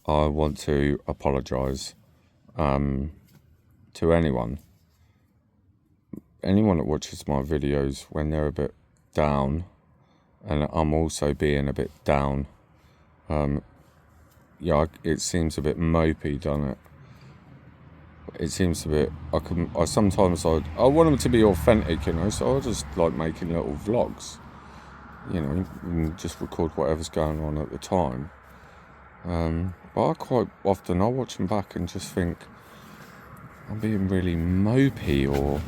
I want to apologise to anyone that watches my videos when they're a bit down, and I'm also being a bit down. It seems a bit mopey, doesn't it? It seems a bit. I want them to be authentic, So I just like making little vlogs, and just record whatever's going on at the time. But quite often I watch them back and just think I'm being really mopey, or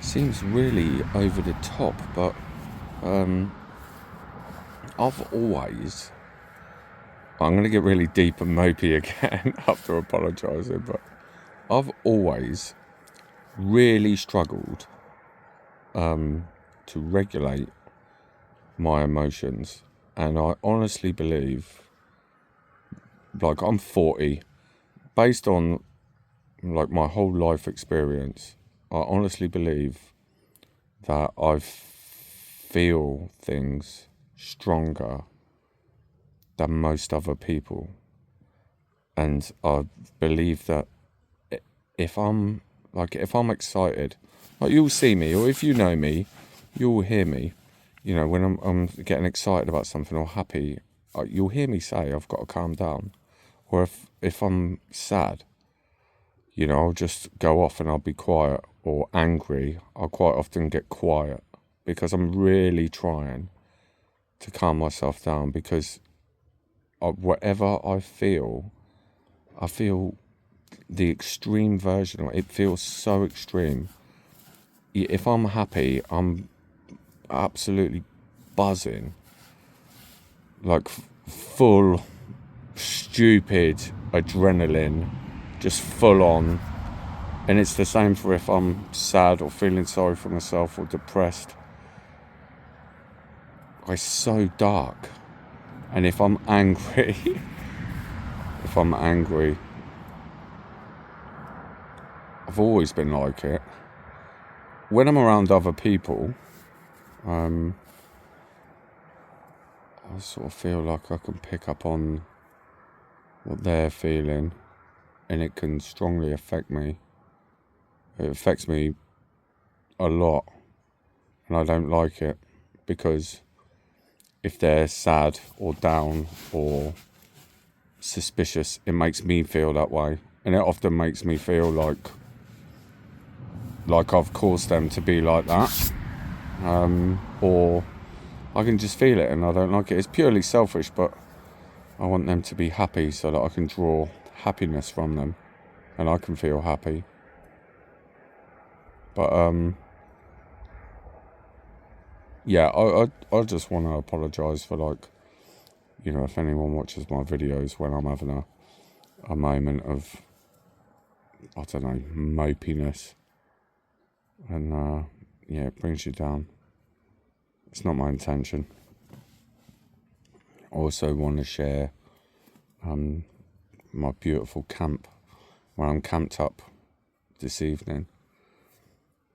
seems really over the top. But I'm going to get really deep and mopey again after apologising, but I've always really struggled to regulate my emotions. And I honestly believe, like, I'm 40, based on like my whole life experience, I honestly believe that I feel things stronger than most other people. And I believe that if I'm excited, like, you'll see me, or if you know me, you'll hear me, when I'm getting excited about something or happy, you'll hear me say I've got to calm down. Or if I'm sad, I'll just go off and I'll be quiet. Or angry, I'll quite often get quiet, because I'm really trying to calm myself down, because whatever I feel the extreme version of it. It feels so extreme. If I'm happy, I'm absolutely buzzing, like full stupid adrenaline, just full on. And it's the same for if I'm sad or feeling sorry for myself or depressed. It's so dark. And if I'm angry, I've always been like it. When I'm around other people, I sort of feel like I can pick up on what they're feeling, and it can strongly affect me. It affects me a lot, and I don't like it, because if they're sad or down or suspicious, it makes me feel that way, and it often makes me feel like I've caused them to be like that, or I can just feel it and I don't like it. It's purely selfish, but I want them to be happy so that I can draw happiness from them and I can feel happy. But I just want to apologise for, like, if anyone watches my videos when I'm having a moment of, I don't know, mopiness, and it brings you down. It's not my intention. I also want to share my beautiful camp, where I'm camped up this evening.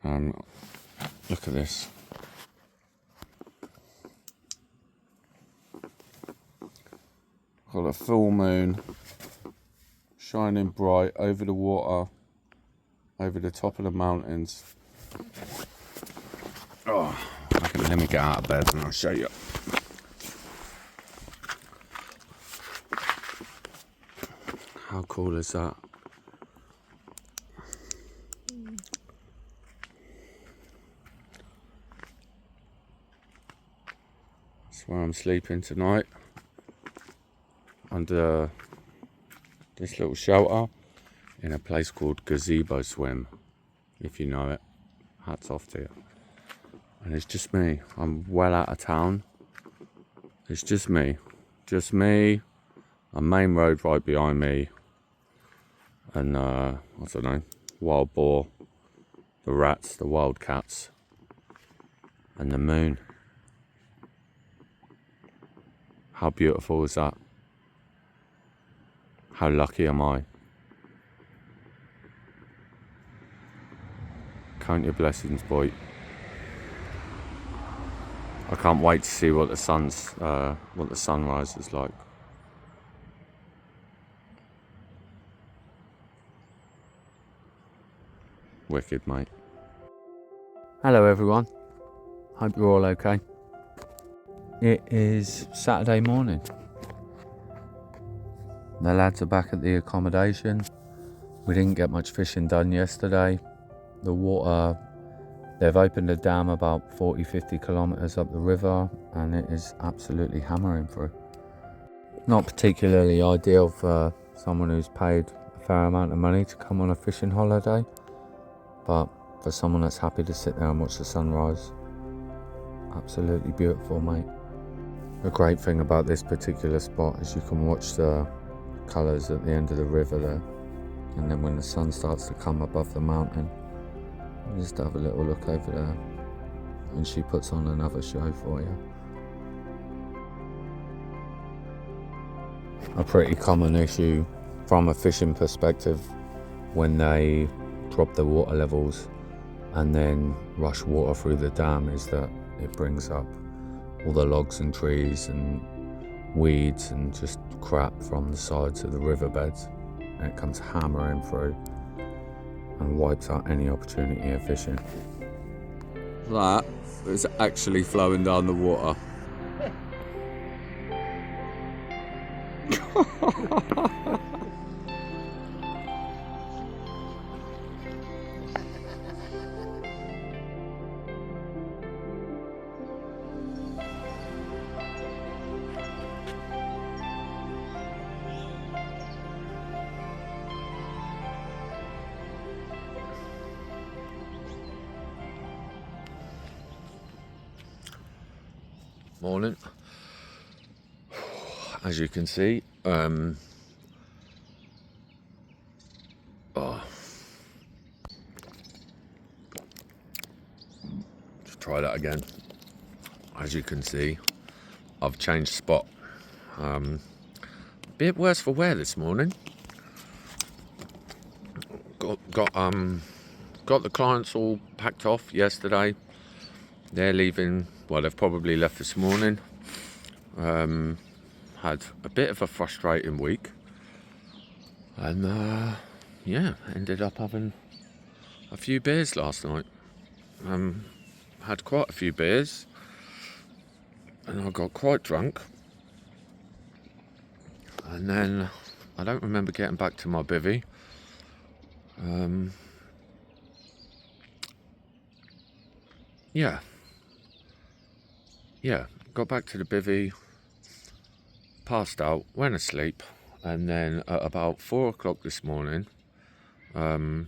Look at this. Got a full moon shining bright over the water, over the top of the mountains. Let me get out of bed and I'll show you. How cool is that? That's where I'm sleeping tonight, under this little shelter in a place called Gazebo Swim. If you know it, hats off to you. And it's just me. I'm well out of town. It's just me. A main road right behind me. And I don't know, wild boar, the rats, the wildcats, and the moon. How beautiful is that? How lucky am I? Count your blessings, boy. I can't wait to see what the sunrise is like. wicked, mate. Hello everyone, hope you're all okay. It is Saturday morning. The lads are back at the accommodation. We didn't get much fishing done yesterday. The water, they've opened a dam about 40-50 kilometres up the river and it is absolutely hammering through. Not particularly ideal for someone who's paid a fair amount of money to come on a fishing holiday, but for someone that's happy to sit there and watch the sunrise, absolutely beautiful, mate. The great thing about this particular spot is you can watch the colours at the end of the river there, and then when the sun starts to come above the mountain, you just have a little look over there and she puts on another show for you. A pretty common issue from a fishing perspective when they drop the water levels and then rush water through the dam is that it brings up all the logs and trees and weeds and just crap from the sides of the riverbeds, and it comes hammering through and wipes out any opportunity of fishing. That is actually flowing down the water. Morning. As you can see, just try that again. As you can see, I've changed spot. Bit worse for wear this morning. Got the clients all packed off yesterday. They're leaving. Well, they've probably left this morning. Had a bit of a frustrating week, and yeah, ended up having a few beers last night. Had quite a few beers, and I got quite drunk. And then I don't remember getting back to my bivvy. Yeah, got back to the bivvy, passed out, went asleep, and then at about 4 o'clock this morning, I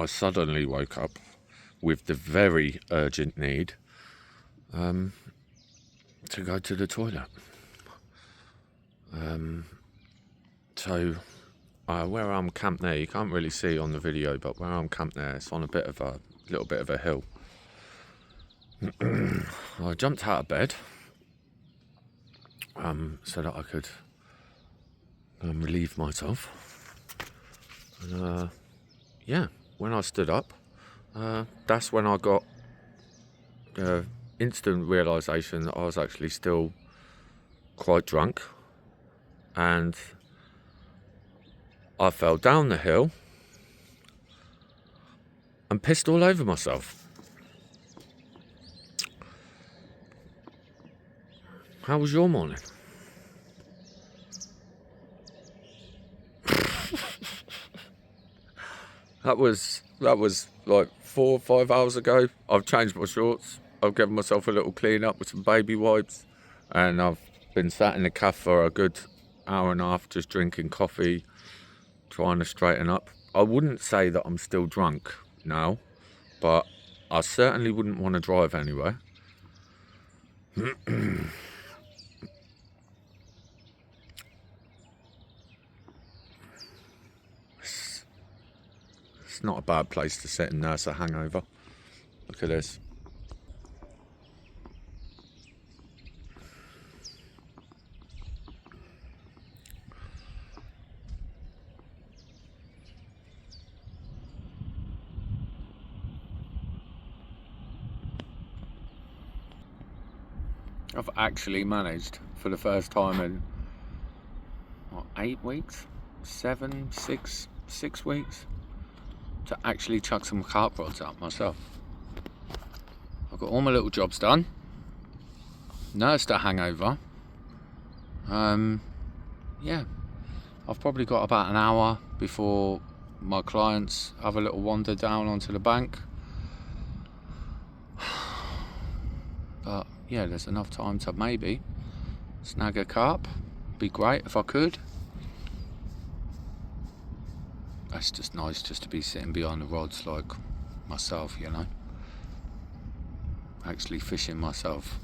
suddenly woke up with the very urgent need to go to the toilet. So where I'm camped there, you can't really see on the video, but where I'm camped there, it's on a little bit of a hill. I jumped out of bed so that I could relieve myself. And yeah, when I stood up, that's when I got the instant realisation that I was actually still quite drunk, and I fell down the hill and pissed all over myself. How was your morning? That was like 4 or 5 hours ago. I've changed my shorts. I've given myself a little clean up with some baby wipes, and I've been sat in the cafe for a good hour and a half just drinking coffee, trying to straighten up. I wouldn't say that I'm still drunk now, but I certainly wouldn't want to drive anywhere. It's not a bad place to sit and nurse a hangover. Look at this. I've actually managed for the first time in 8 weeks, 6 weeks, to actually chuck some carp rods out myself. I've got all my little jobs done, nursed a hangover. Yeah, I've probably got about an hour before my clients have a little wander down onto the bank. But yeah, there's enough time to maybe snag a carp. Be great if I could. That's just nice just to be sitting behind the rods like myself, you know. Actually fishing myself.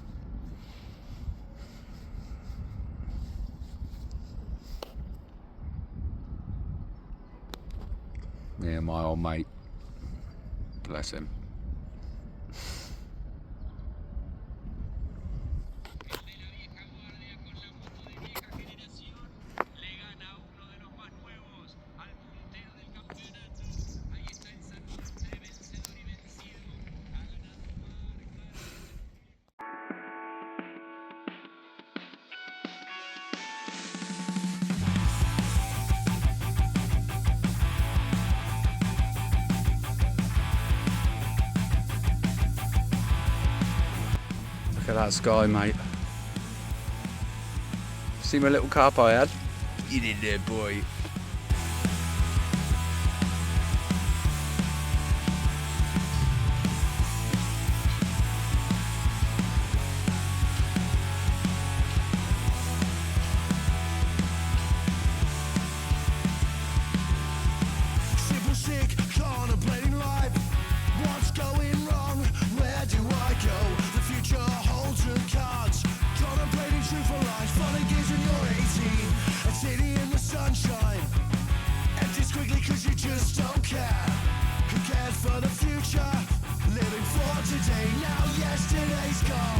Yeah, my old mate. Bless him. Look at that sky, mate. See my little carp I had? Get in there, boy. Simple sick, contemplating life. What's going wrong? Where do I go? The future holds the cards. Contemplating truthful life. Falling gears when you're 18. A city in the sunshine. Empty squiggly cause you just don't care. Who cares for the future? Living for today. Now yesterday's gone.